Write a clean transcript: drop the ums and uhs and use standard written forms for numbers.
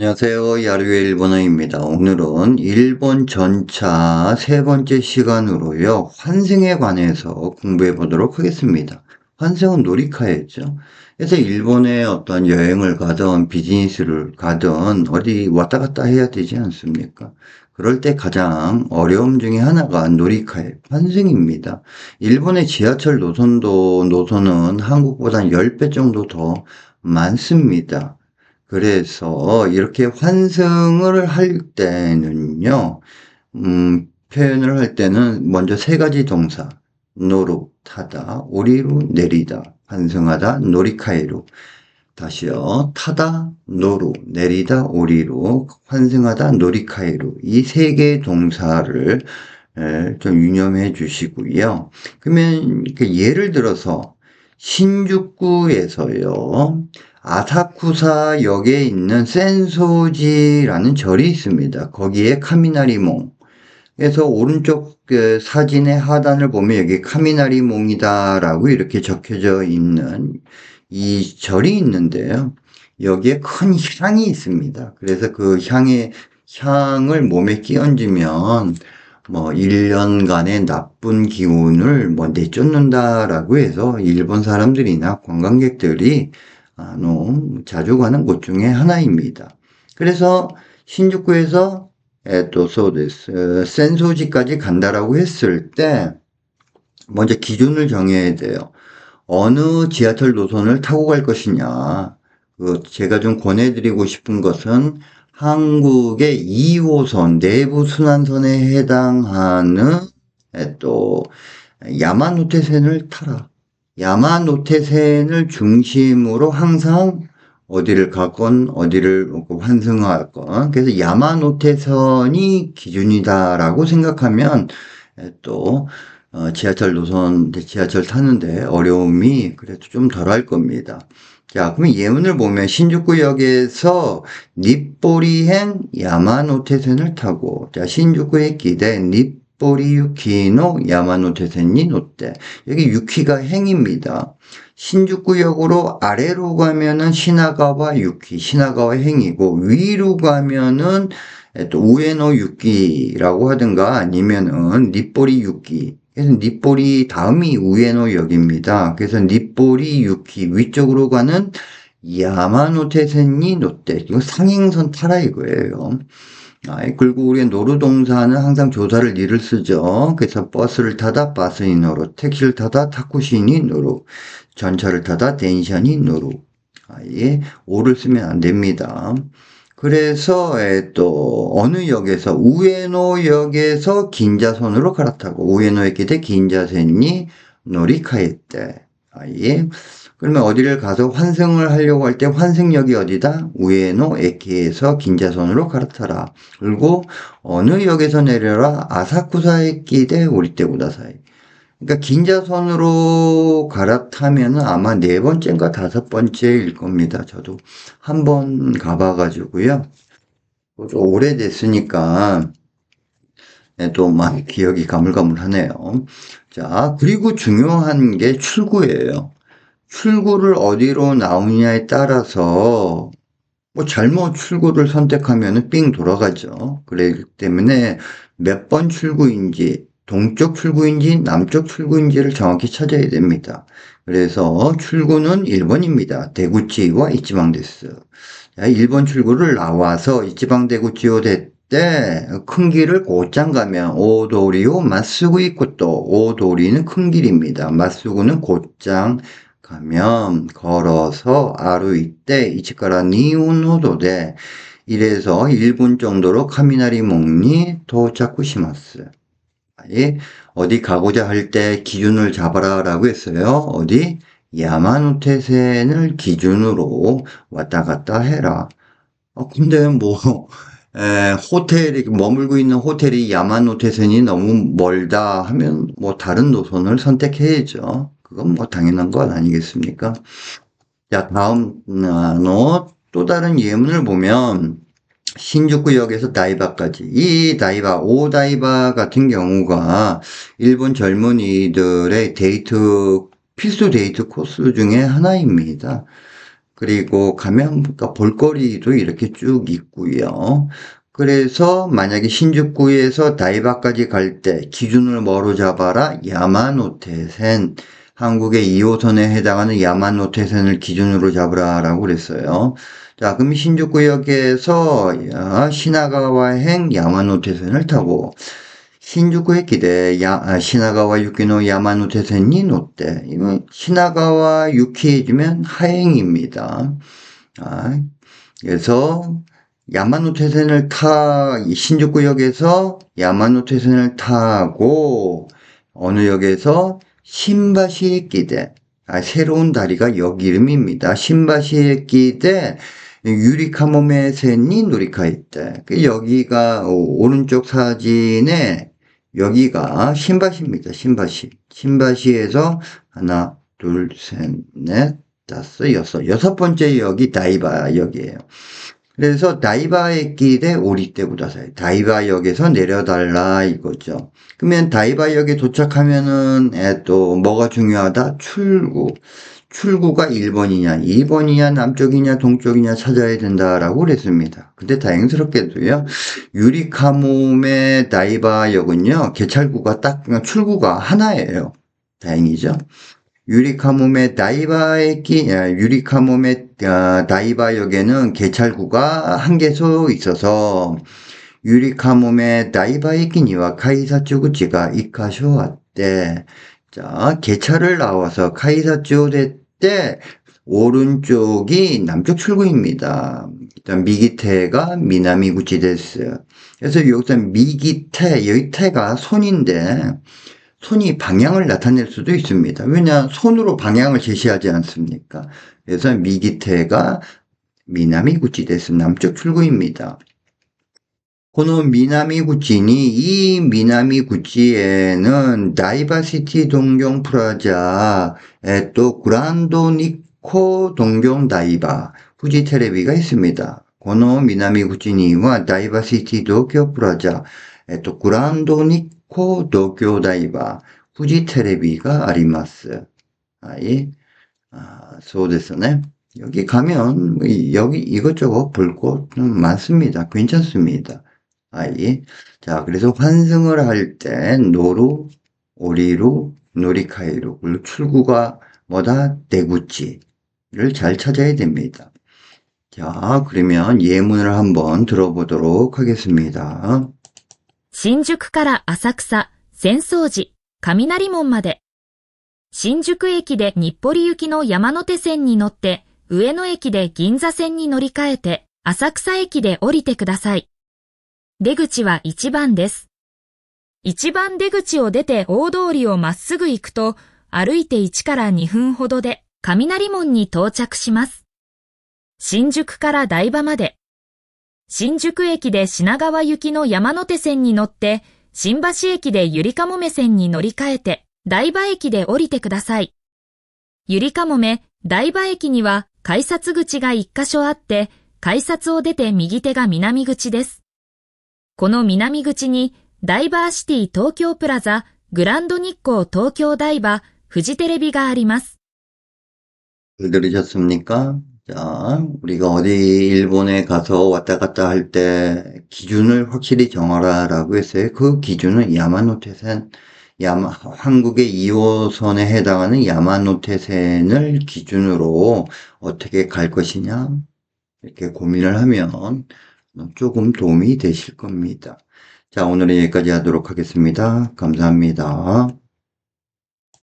안녕하세요. 야루의 일본어입니다. 오늘은 일본 전차 세 번째 시간으로요. 환승에 관해서 공부해 보도록 하겠습니다. 환승은 놀이카였죠. 그래서 일본에 어떤 여행을 가든 비즈니스를 가든 어디 왔다 갔다 해야 되지 않습니까? 그럴 때 가장 어려움 중에 하나가 놀이카의 환승입니다. 일본의 지하철 노선은 한국보다 10배 정도 더 많습니다. 그래서 이렇게 환승을 할 때는요, 표현을 할 때는 먼저 세 가지 동사, 노루, 타다, 오리로, 내리다, 환승하다, 노리카이로. 다시요, 타다, 노루, 내리다, 오리로, 환승하다, 노리카이로. 이 세 개의 동사를 좀 유념해 주시고요. 그러면 예를 들어서 신주쿠에서요. 아사쿠사 역에 있는 센소지라는 절이 있습니다. 거기에 카미나리몽. 그래서 오른쪽 그 사진의 하단을 보면 여기 카미나리몽이다라고 이렇게 적혀져 있는 이 절이 있는데요. 여기에 큰 향이 있습니다. 그래서 그 향을 몸에 끼얹으면 뭐 1년간의 나쁜 기운을 뭐 내쫓는다라고 해서 일본 사람들이나 관광객들이 자주 가는 곳 중에 하나입니다. 그래서 신주쿠에서 센소지까지 간다라고 했을 때 먼저 기준을 정해야 돼요. 어느 지하철 노선을 타고 갈 것이냐. 제가 좀 권해드리고 싶은 것은 한국의 2호선 내부 순환선에 해당하는 또 야마노테선을 타라. 야마노테선을 중심으로 항상 어디를 가건 어디를 환승하건 그래서 야마노테선이 기준이다라고 생각하면 또 지하철 타는데 어려움이 그래도 좀 덜할 겁니다. 자, 그럼 예문을 보면 신주쿠역에서 닛보리행 야마노테선을 타고, 자, 신주쿠駅で 닛보리 유키노 야마노테선이 노tte. 여기 유키가 행입니다. 신주쿠역으로 아래로 가면은 시나가와 유키, 시나가와 행이고, 위로 가면은 또 우에노 유키라고 하든가 아니면은 닛보리 유키. 그래서 닛보리 다음이 우에노역입니다. 그래서 닛보리 유키 위쪽으로 가는 야마노테센이 노tte. 이거 상행선 타라 이거예요. 그리고 우리가 노루동사는 항상 조사를 니를 쓰죠. 그래서 버스를 타다 바스니 노루, 택시를 타다 타쿠시니 노루, 전차를 타다 덴샤니 노루. 오를 쓰면 안 됩니다. 그래서 또 어느 역에서 우에노역에서 긴자선으로 갈아타고 우에노駅で 긴자선이 노리카했대. 그러면 어디를 가서 환승을 하려고 할 때 환승역이 어디다? 우에노에키에서 긴자선으로 갈아타라. 그리고 어느 역에서 내려라? 아사쿠사에키대 오리떼구다사이. 그러니까 긴자선으로 갈아타면 아마 네 번째인가 다섯 번째일 겁니다. 저도 한 번 가봐가지고요. 좀 오래됐으니까 또 막 기억이 가물가물하네요. 자, 그리고 중요한 게 출구예요. 출구를 어디로 나오냐에 따라서 뭐 잘못 출구를 선택하면 삥 돌아가죠. 그렇기 때문에 몇 번 출구인지 동쪽 출구인지 남쪽 출구인지를 정확히 찾아야 됩니다. 그래서 출구는 1번입니다. 대구치와 이치방데스. 1번 출구를 나와서 이치방대구치오 때 큰 길을 곧장 가면 오도리오 맞쓰고 있고 또 오도리는 큰 길입니다. 맞쓰고는 곧장 가면 걸어서 아루이때 이치카라 니온호도데 이래서 1분 정도로 카미나리 몽니 도착시마스. 어디 가고자 할 때 기준을 잡아라 라고 했어요. 어디? 야마노테센을 기준으로 왔다 갔다 해라. 근데 호텔이, 머물고 있는 호텔이 야마노테센이 너무 멀다 하면 다른 노선을 선택해야죠. 그건 당연한 건 아니겠습니까? 자, 다음, 또 다른 예문을 보면, 신주쿠역에서 다이바까지. 이 다이바, 오다이바 같은 경우가 일본 젊은이들의 필수 데이트 코스 중에 하나입니다. 그리고 가면 그러니까 볼거리도 이렇게 쭉 있고요. 그래서 만약에 신주쿠에서 다이바까지 갈 때 기준을 뭐로 잡아라? 야마노테센. 한국의 2호선에 해당하는 야마노테센을 기준으로 잡으라라고 그랬어요. 자, 그럼 신주쿠역에서 시나가와행 야마노테센을 타고 신주쿠駅で 시나가와 유키노 야마노테센이 노때. 이건 시나가와 유키해주면 하행입니다. 그래서 야마노테센을 신주쿠역에서 야마노테센을 타고 어느 역에서 신바시에끼데 새로운 다리가 역 이름입니다. 신바시에끼데 유리카모메센이 노리카이때 여기가 오른쪽 사진에 여기가 신바시입니다. 신바시에서 하나, 둘, 셋, 넷, 다섯, 여섯 번째 역이 다이바 역이에요. 그래서 다이바에끼데 오리떼 구다사이. 다이바역에서 내려달라 이거죠. 그러면 다이바역에 도착하면은 또 뭐가 중요하다? 출구. 출구가 1번이냐, 2번이냐, 남쪽이냐, 동쪽이냐 찾아야 된다라고 그랬습니다. 근데 다행스럽게도요, 유리카모메 다이바역은요, 개찰구가 출구가 하나예요. 다행이죠. 유리카모메 다이바역에는 개찰구가 한 개소 있어서 유리카모메 다이바에키니와 카이사츠구치가 1カ所 왔대. 자, 개찰을 나와서 카이사츠오대 때 오른쪽이 남쪽 출구입니다. 일단 미기테가 미나미구치 데스. 그래서 여기서 미기테, 여기 테가 손인데 손이 방향을 나타낼 수도 있습니다. 왜냐? 손으로 방향을 제시하지 않습니까? 그래서 미기테가 미나미구치 데스. 남쪽 출구입니다. この南口に、이 미나미구치에는 다이버시티 동경 프라자, 그란도 니코 동경 다이바, 후지 테레비가 있습니다. この南口には 다이버시티 도쿄 프라자, 그란도 니코 도쿄 다이바, 후지 테레비가 あります. 소데스네. 여기 가면, 여기 이것저것 볼 곳 많습니다. 괜찮습니다. 자, 그래서 환승을 할 때 노루, 오리루, 노리카이루, 그리고 출구가 뭐다? 대구치를 잘 찾아야 됩니다. 자, 그러면 예문을 한번 들어보도록 하겠습니다. 新宿から浅草、浅草寺、雷門まで。新宿駅で日暮里行きの山手線に乗って、上野駅で銀座線に乗り換えて、浅草駅で降りてください。出口は1番です。1番出口を出て大通りをまっすぐ行くと、歩いて1から2分ほどで雷門に到着します。新宿から台場まで。新宿駅で品川行きの山手線に乗って、新橋駅でゆりかもめ線に乗り換えて、台場駅で降りてください。ゆりかもめ、台場駅には改札口が1カ所あって、改札を出て右手が南口です。この南口にダイバーシティ東京プラザ、グランド日光東京台場、フジテレビがあります。 들으셨습니까? 자, 우리가 어디 일본에 가서 왔다 갔다 할 때 기준을 확실히 정하라라고 했어요. 그 기준은 야마노테센, 한국의 2호선에 해당하는 야마노테센을 기준으로 어떻게 갈 것이냐 이렇게 고민을 하면 조금 도움이 되실 겁니다. 자, 오늘은 여기까지 하도록 하겠습니다. 감사합니다.